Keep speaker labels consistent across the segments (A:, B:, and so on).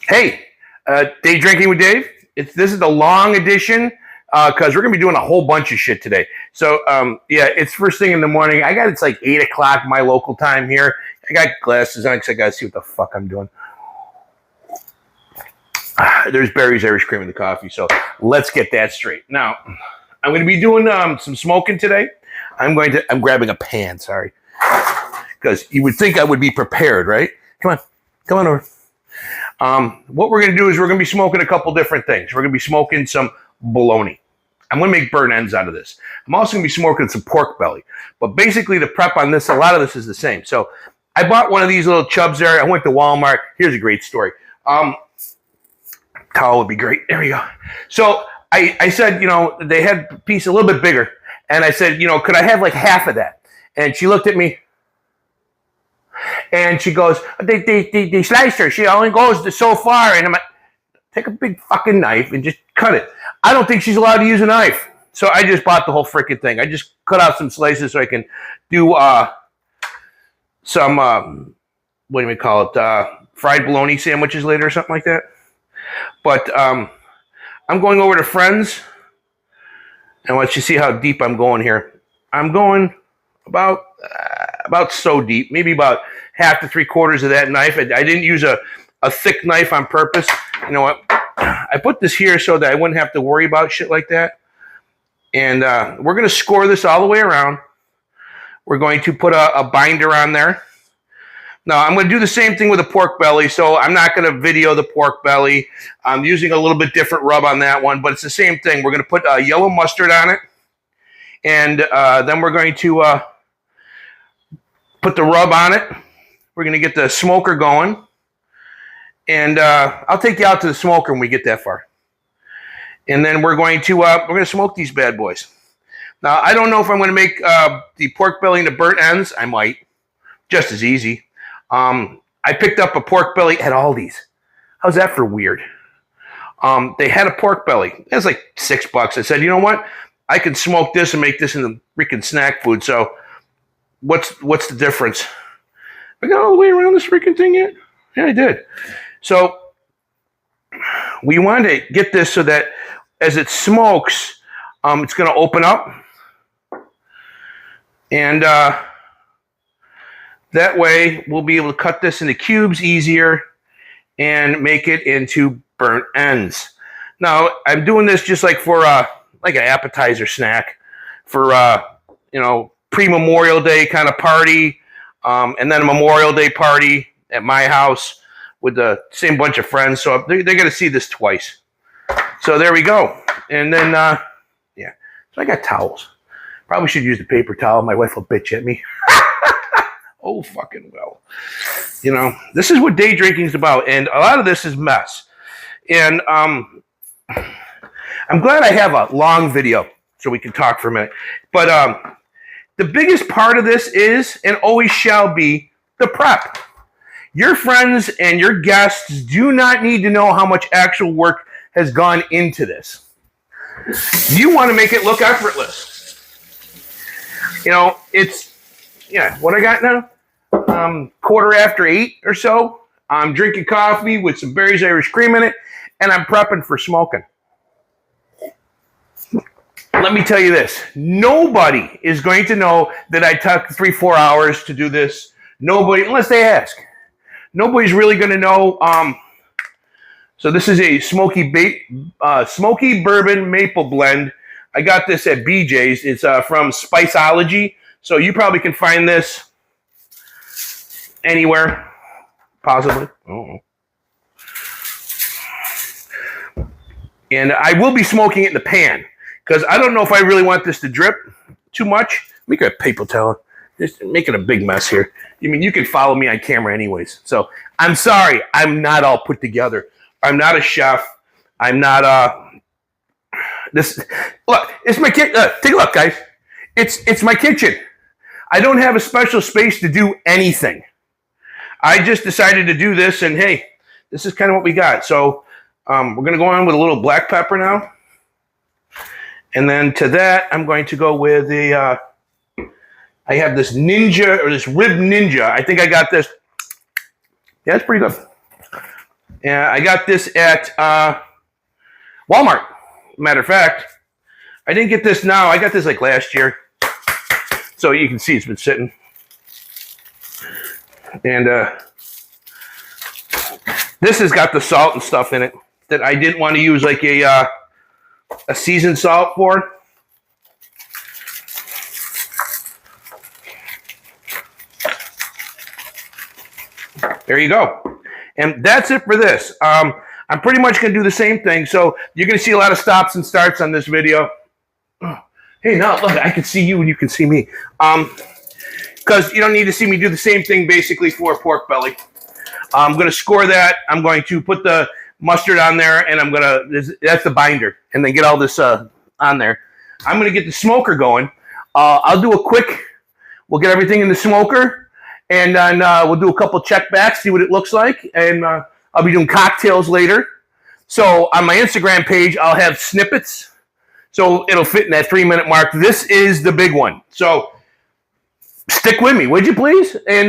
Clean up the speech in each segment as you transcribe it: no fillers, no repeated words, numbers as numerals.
A: Hey, Day Drinking with Dave. This is the long edition because we're gonna be doing a whole bunch of shit today. So yeah, it's first thing in the morning. It's like 8 o'clock my local time here. I got glasses on because I gotta see what the fuck I'm doing. There's Barry's Irish Cream in the coffee, so let's get that straight. Now, I'm gonna be doing some smoking today. I'm grabbing a pan. Sorry, because you would think I would be prepared, right? Come on over. What we're going to do is we're going to be smoking a couple different things. We're going to be smoking some bologna. I'm going to make burnt ends out of this. I'm also going to be smoking some pork belly. But basically the prep on this, a lot of this is the same. So I bought one of these little chubs there. I went to Walmart. Here's a great story. Towel would be great. There we go. So I said, they had a piece a little bit bigger. And I said, could I have like half of that? And she looked at me. And she goes, they sliced her. She only goes so far. And I'm like, take a big fucking knife and just cut it. I don't think she's allowed to use a knife. So I just bought the whole freaking thing. I just cut out some slices so I can do some, what do we call it, fried bologna sandwiches later or something like that. But I'm going over to Friends. And let's just see how deep I'm going here. I'm going about so deep, maybe about half to 3/4 of that knife. I didn't use a thick knife on purpose. You know what? I put this here so that I wouldn't have to worry about shit like that. And we're going to score this all the way around. We're going to put a binder on there. Now, I'm going to do the same thing with the pork belly, so I'm not going to video the pork belly. I'm using a little bit different rub on that one, but it's the same thing. We're going to put yellow mustard on it. And then we're going to put the rub on it. We're going to get the smoker going. And I'll take you out to the smoker when we get that far. And then we're going to smoke these bad boys. Now, I don't know if I'm going to make the pork belly into burnt ends. I might. Just as easy. I picked up a pork belly at Aldi's. How's that for weird? They had a pork belly. It was like $6. I said, you know what? I can smoke this and make this into freaking snack food. So what's the difference? I got all the way around this freaking thing yet? Yeah, I did. So we wanted to get this so that as it smokes, it's going to open up. And that way we'll be able to cut this into cubes easier and make it into burnt ends. Now, I'm doing this just like for like an appetizer snack for, pre-Memorial Day kind of party, and then a Memorial Day party at my house with the same bunch of friends. So they're going to see this twice. So there we go. And then, yeah. So I got towels. Probably should use the paper towel. My wife will bitch at me. Oh, fucking well. This is what day drinking is about. And a lot of this is mess. And I'm glad I have a long video so we can talk for a minute. But the biggest part of this is, and always shall be, the prep. Your friends and your guests do not need to know how much actual work has gone into this. You want to make it look effortless. What I got now? 8:15 or so. I'm drinking coffee with some Barry's Irish Cream in it, and I'm prepping for smoking. Let me tell you this. Nobody is going to know that I took 3-4 hours to do this. Nobody, unless they ask. Nobody's really going to know. So this is a smoky bourbon maple blend. I got this at BJ's. It's from Spiceology. So you probably can find this anywhere, possibly. Oh. And I will be smoking it in the pan because I don't know if I really want this to drip too much. We got a paper towel. Just making a big mess here. You can follow me on camera anyways. So I'm sorry. I'm not all put together. I'm not a chef. I'm not look, it's my kitchen. Take a look, guys. It's my kitchen. I don't have a special space to do anything. I just decided to do this, and hey, this is kind of what we got. So we're going to go on with a little black pepper now. And then to that, I'm going to go with I have this Ninja, or this Rib Ninja. I think I got this. Yeah, it's pretty good. And I got this at Walmart. Matter of fact, I didn't get this now. I got this like last year. So you can see it's been sitting. And this has got the salt and stuff in it that I didn't want to use like a seasoned salt for. There you go. And that's it for this. I'm pretty much going to do the same thing. So you're going to see a lot of stops and starts on this video. Hey, now look, I can see you and you can see me. Because you don't need to see me do the same thing basically for pork belly. I'm going to score that. I'm going to put the mustard on there, and I'm going to, that's the binder, and then get all this on there. I'm going to get the smoker going. I'll do a quick, we'll get everything in the smoker, and then we'll do a couple check backs, see what it looks like, and I'll be doing cocktails later. So on my Instagram page, I'll have snippets, so it'll fit in that 3-minute mark. This is the big one. So stick with me, would you please? And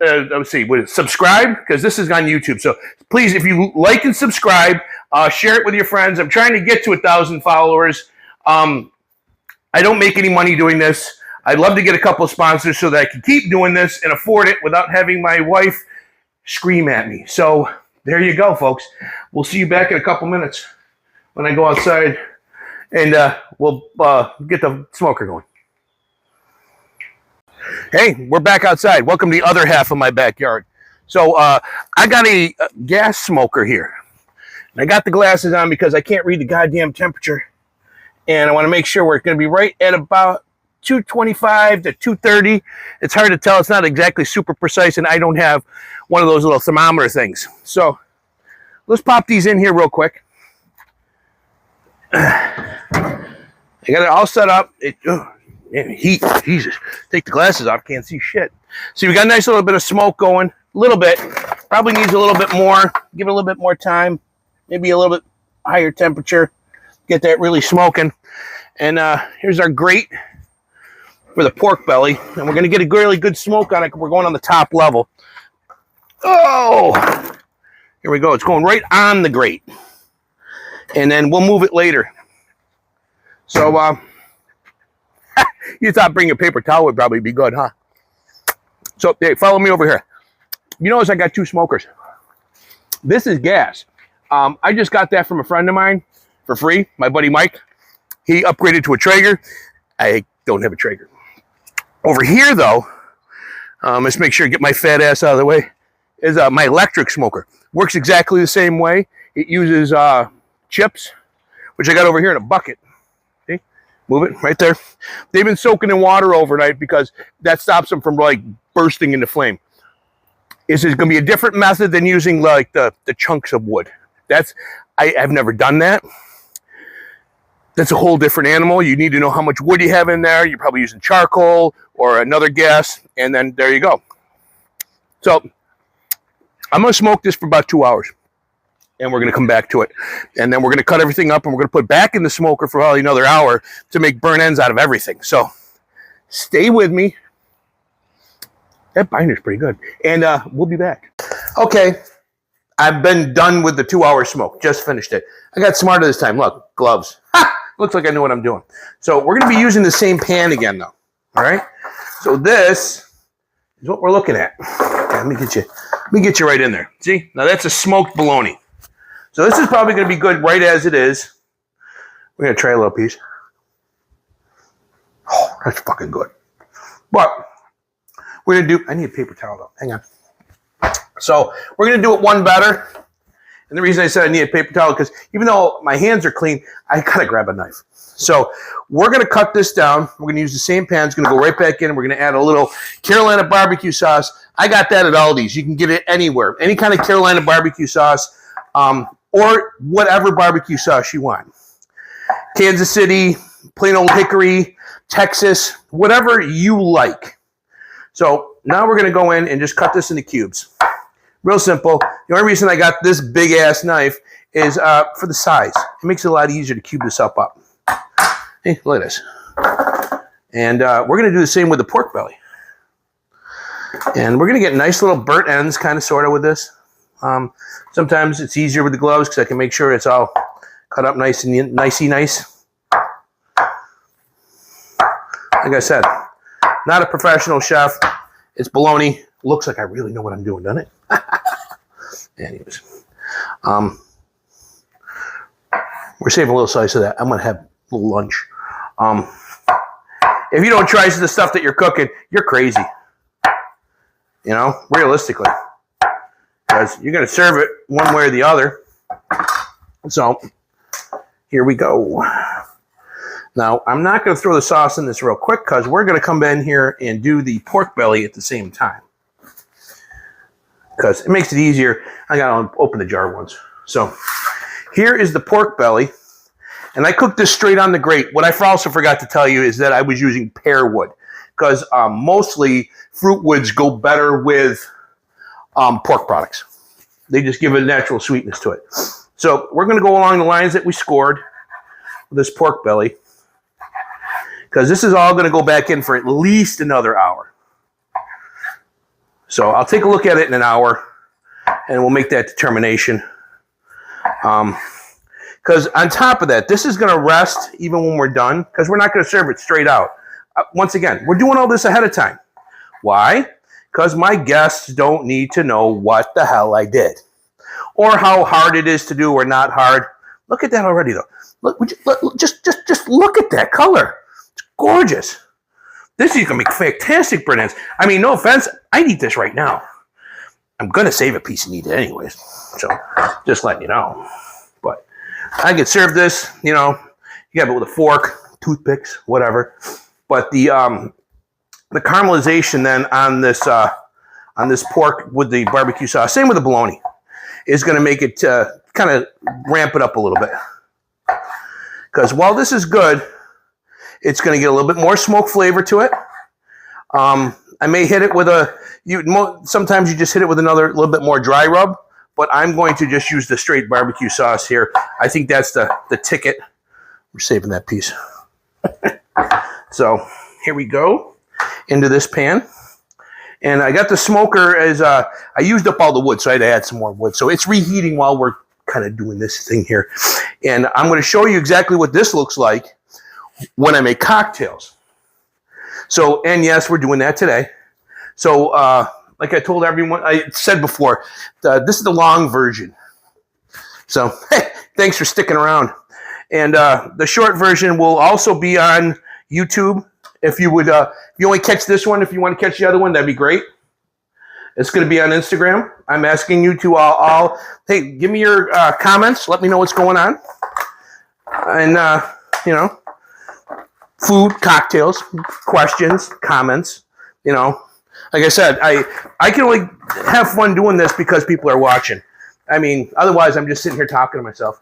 A: let's see, subscribe, because this is on YouTube. So please, if you like and subscribe, share it with your friends. I'm trying to get to 1,000 followers. I don't make any money doing this. I'd love to get a couple of sponsors so that I can keep doing this and afford it without having my wife scream at me. So there you go, folks. We'll see you back in a couple minutes when I go outside, and we'll get the smoker going. Hey, we're back outside. Welcome to the other half of my backyard. So I got a gas smoker here. And I got the glasses on because I can't read the goddamn temperature. And I want to make sure we're going to be right at about 225 to 230. It's hard to tell. It's not exactly super precise, and I don't have one of those little thermometer things. So let's pop these in here real quick. I got it all set up. Heat, Jesus. Take the glasses off, can't see shit. See, we got a nice little bit of smoke going. A little bit. Probably needs a little bit more. Give it a little bit more time. Maybe a little bit higher temperature. Get that really smoking. And here's our grate for the pork belly. And we're going to get a really good smoke on it. We're going on the top level. Oh! Here we go. It's going right on the grate. And then we'll move it later. So, you thought bringing a paper towel would probably be good, huh? So, hey, follow me over here. You notice I got 2 smokers. This is gas. I just got that from a friend of mine for free, my buddy Mike. He upgraded to a Traeger. I don't have a Traeger. Over here, though, let's make sure to get my fat ass out of the way, is my electric smoker. Works exactly the same way. It uses chips, which I got over here in a bucket. Move it right there. They've been soaking in water overnight because that stops them from like bursting into flame. This is going to be a different method than using like the chunks of wood. I've never done that. That's a whole different animal. You need to know how much wood you have in there. You're probably using charcoal or another gas, and then there you go. So I'm going to smoke this for about 2 hours. And we're going to come back to it. And then we're going to cut everything up, and we're going to put back in the smoker for probably another hour to make burn ends out of everything. So stay with me. That binder's pretty good. And we'll be back. Okay. I've been done with the 2-hour smoke. Just finished it. I got smarter this time. Look, gloves. Ha! Looks like I know what I'm doing. So we're going to be using the same pan again, though. All right? So this is what we're looking at. Okay, let me get you right in there. See? Now that's a smoked bologna. So this is probably going to be good right as it is. We're going to try a little piece. Oh, that's fucking good. But we're going to do, I need a paper towel though. Hang on. So we're going to do it one better. And the reason I said I need a paper towel, because even though my hands are clean, I got to grab a knife. So we're going to cut this down. We're going to use the same pan. It's going to go right back in. We're going to add a little Carolina barbecue sauce. I got that at Aldi's. You can get it anywhere. Any kind of Carolina barbecue sauce. Or whatever barbecue sauce you want. Kansas City, plain old hickory, Texas, whatever you like. So now we're going to go in and just cut this into cubes. Real simple. The only reason I got this big ass knife is for the size. It makes it a lot easier to cube this up. Hey, look at this. And we're going to do the same with the pork belly. And we're going to get nice little burnt ends, kind of, sort of, with this. Sometimes it's easier with the gloves because I can make sure it's all cut up nice and nicey nice. Like I said, not a professional chef. It's bologna. Looks like I really know what I'm doing, doesn't it? Anyways, we're saving a little slice of that. I'm gonna have a little lunch. If you don't try the stuff that you're cooking, you're crazy. You know, realistically, because you're gonna serve it one way or the other. So here we go. Now, I'm not going to throw the sauce in this real quick because we're going to come in here and do the pork belly at the same time. Because it makes it easier. I got to open the jar once. So here is the pork belly. And I cooked this straight on the grate. What I also forgot to tell you is that I was using pear wood. Because mostly fruit woods go better with pork products. They just give a natural sweetness to it. So we're going to go along the lines that we scored with this pork belly. Because this is all going to go back in for at least another hour. So I'll take a look at it in an hour, and we'll make that determination. Because on top of that, this is going to rest even when we're done, because we're not going to serve it straight out. Once again, we're doing all this ahead of time. Why? Because my guests don't need to know what the hell I did, or how hard it is to do or not hard. Look at that already, though. Look, just look at that color. Gorgeous. This is going to make fantastic bread ends. I mean, no offense, I'd eat this right now. I'm going to save a piece and eat it anyways. So, just letting you know. But I could serve this, you know, you have it with a fork, toothpicks, whatever. But the caramelization then on this pork with the barbecue sauce, same with the bologna, is going to make it kind of ramp it up a little bit. Because while this is good, it's going to get a little bit more smoke flavor to it. I may hit it with sometimes you just hit it with another little bit more dry rub, but I'm going to just use the straight barbecue sauce here. I think that's the ticket. We're saving that piece. So here we go into this pan. And I got the smoker as, I used up all the wood, so I had to add some more wood. So it's reheating while we're kind of doing this thing here. And I'm going to show you exactly what this looks like when I make cocktails. So, and yes, we're doing that today. So, like I told everyone, I said before, this is the long version. So, hey, thanks for sticking around. And the short version will also be on YouTube. If you would, if you only catch this one, if you want to catch the other one, that'd be great. It's going to be on Instagram. I'm asking you to all hey, give me your comments. Let me know what's going on. And, you know, food, cocktails, questions, comments, you know. Like I said, I can only have fun doing this because people are watching. I mean, otherwise I'm just sitting here talking to myself.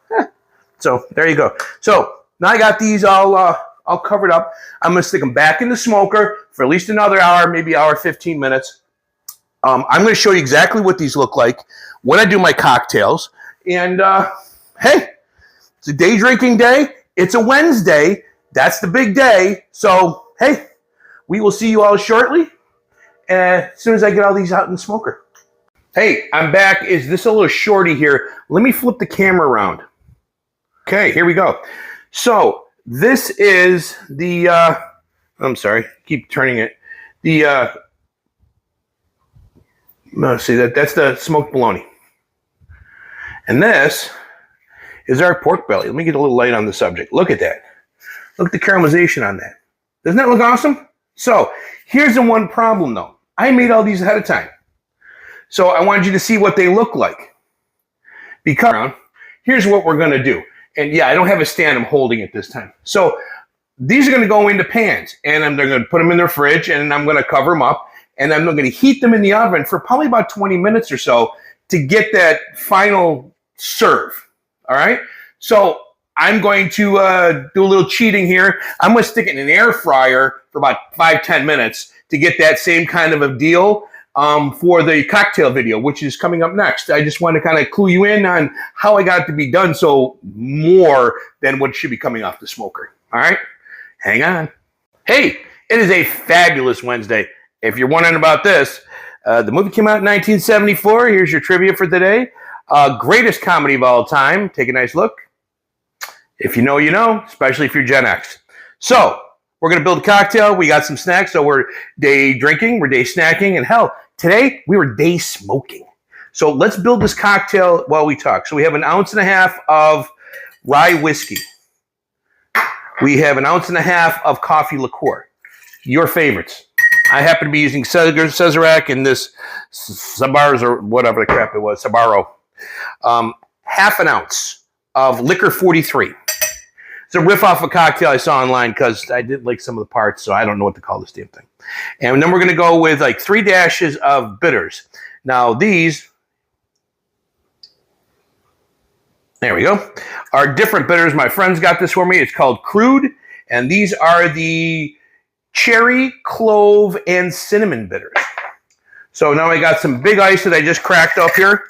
A: So there you go. So now I got these all covered up. I'm going to stick them back in the smoker for at least another hour, maybe hour, 15 minutes. I'm going to show you exactly what these look like when I do my cocktails. And, hey, it's a day drinking day. It's a Wednesday. That's the big day. So, hey, we will see you all shortly as soon as I get all these out in the smoker. Hey, I'm back. Is this a little shorty here? Let me flip the camera around. Okay, here we go. So, this is the, I'm sorry, keep turning it. The, let's see, that's the smoked bologna. And this is our pork belly. Let me get a little light on the subject. Look at that. Look at the caramelization on that. Doesn't that look awesome? So here's the one problem though. I made all these ahead of time. So I wanted you to see what they look like. Because here's what we're going to do. And yeah, I don't have a stand. I'm holding it this time. So these are going to go into pans. And they're going to put them in their fridge. And I'm going to cover them up. And I'm going to heat them in the oven for probably about 20 minutes or so to get that final serve. All right? So I'm going to do a little cheating here. I'm going to stick it in an air fryer for about 5-10 minutes to get that same kind of a deal for the cocktail video, which is coming up next. I just want to kind of clue you in on how I got it to be done, so more than what should be coming off the smoker. All right? Hang on. Hey, it is a fabulous Wednesday. If you're wondering about this, The movie came out in 1974. Here's your trivia for today. Greatest comedy of all time. Take a nice look. If you know, you know, especially if you're Gen X. So, we're going to build a cocktail. We got some snacks. So, we're day drinking, we're day snacking, and hell, today we were day smoking. So, let's build this cocktail while we talk. So, we have 1.5 ounces of rye whiskey. We have 1.5 ounces of coffee liqueur. Your favorites. I happen to be using Sazerac and this Sabars or whatever the crap it was, Sabaro. 1/2 ounce of Liquor 43. It's a riff off a cocktail I saw online because I didn't like some of the parts, so I don't know what to call this damn thing. And then we're going to go with like 3 dashes of bitters. Now these, there we go, are different bitters. My friends got this for me. It's called Crude, and these are the cherry, clove, and cinnamon bitters. So now I got some big ice that I just cracked up here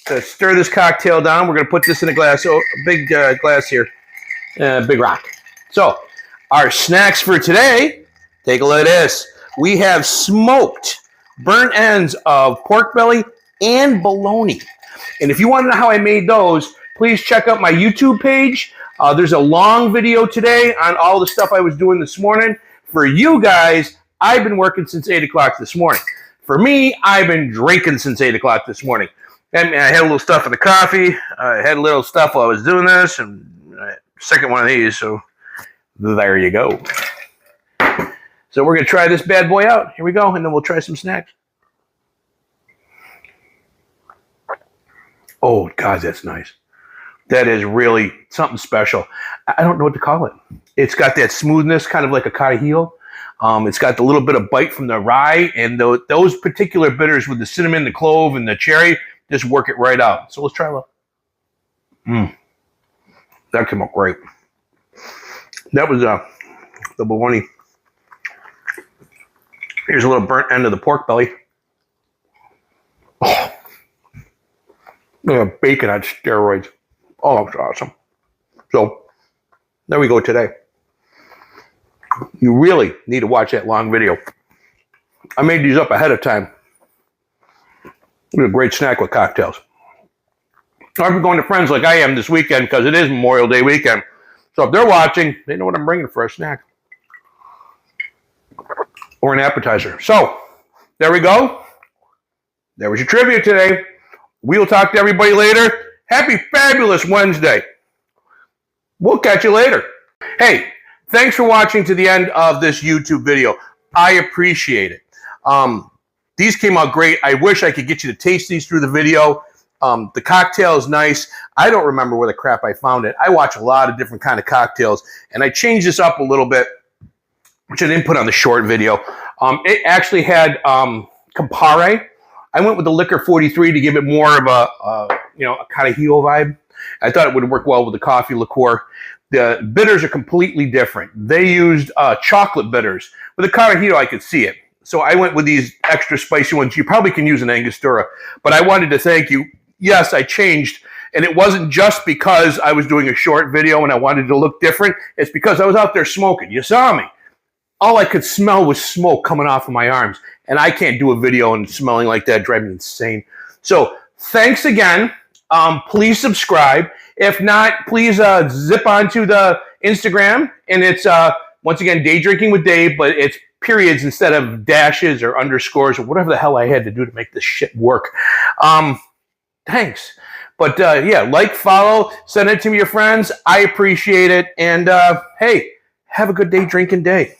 A: to stir this cocktail down. We're going to put this in a glass, a big glass here, big rock. So our snacks for today, take a look at this. We have smoked burnt ends of pork belly and bologna. And if you want to know how I made those, please check out my YouTube page. There's a long video today on all the stuff I was doing this morning. For you guys, I've been working since 8 o'clock this morning. For me, I've been drinking since 8 o'clock this morning. I had a little stuff in the coffee. I had a little stuff while I was doing this, and second one of these, so there you go. So we're going to try this bad boy out. Here we go, and then we'll try some snacks. Oh, God, that's nice. That is really something special. I don't know what to call it. It's got that smoothness, kind of like a Carajillo. It's got the little bit of bite from the rye, and those particular bitters with the cinnamon, the clove, and the cherry just work it right out. So let's try a little. That came out great. That was the bologna. Here's a little burnt end of the pork belly. Oh, bacon on steroids. Oh, that was awesome. So, there we go today. You really need to watch that long video. I made these up ahead of time. It was a great snack with cocktails. I'm going to friends like I am this weekend because it is Memorial Day weekend. So if they're watching, they know what I'm bringing for a snack. Or an appetizer. So, there we go. There was your trivia today. We'll talk to everybody later. Happy Fabulous Wednesday. We'll catch you later. Hey, thanks for watching to the end of this YouTube video. I appreciate it. These came out great. I wish I could get you to taste these through the video. The cocktail is nice. I don't remember where the crap I found it. I watch a lot of different kind of cocktails, and I changed this up a little bit, which I didn't put on the short video. It actually had Campari. I went with the Liquor 43 to give it more of a Carajillo vibe. I thought it would work well with the coffee liqueur. The bitters are completely different. They used chocolate bitters. With the Carajillo, I could see it. So I went with these extra spicy ones. You probably can use an Angostura. But I wanted to thank you. Yes, I changed. And it wasn't just because I was doing a short video and I wanted to look different. It's because I was out there smoking. You saw me. All I could smell was smoke coming off of my arms. And I can't do a video and smelling like that. Drive me insane. So thanks again. Please subscribe. If not, please zip onto the Instagram. And it's, once again, Day Drinking with Dave, but it's periods instead of dashes or underscores or whatever the hell I had to do to make this shit work. Thanks. But yeah, like, follow, send it to your friends. I appreciate it. And hey, have a good day drinking day.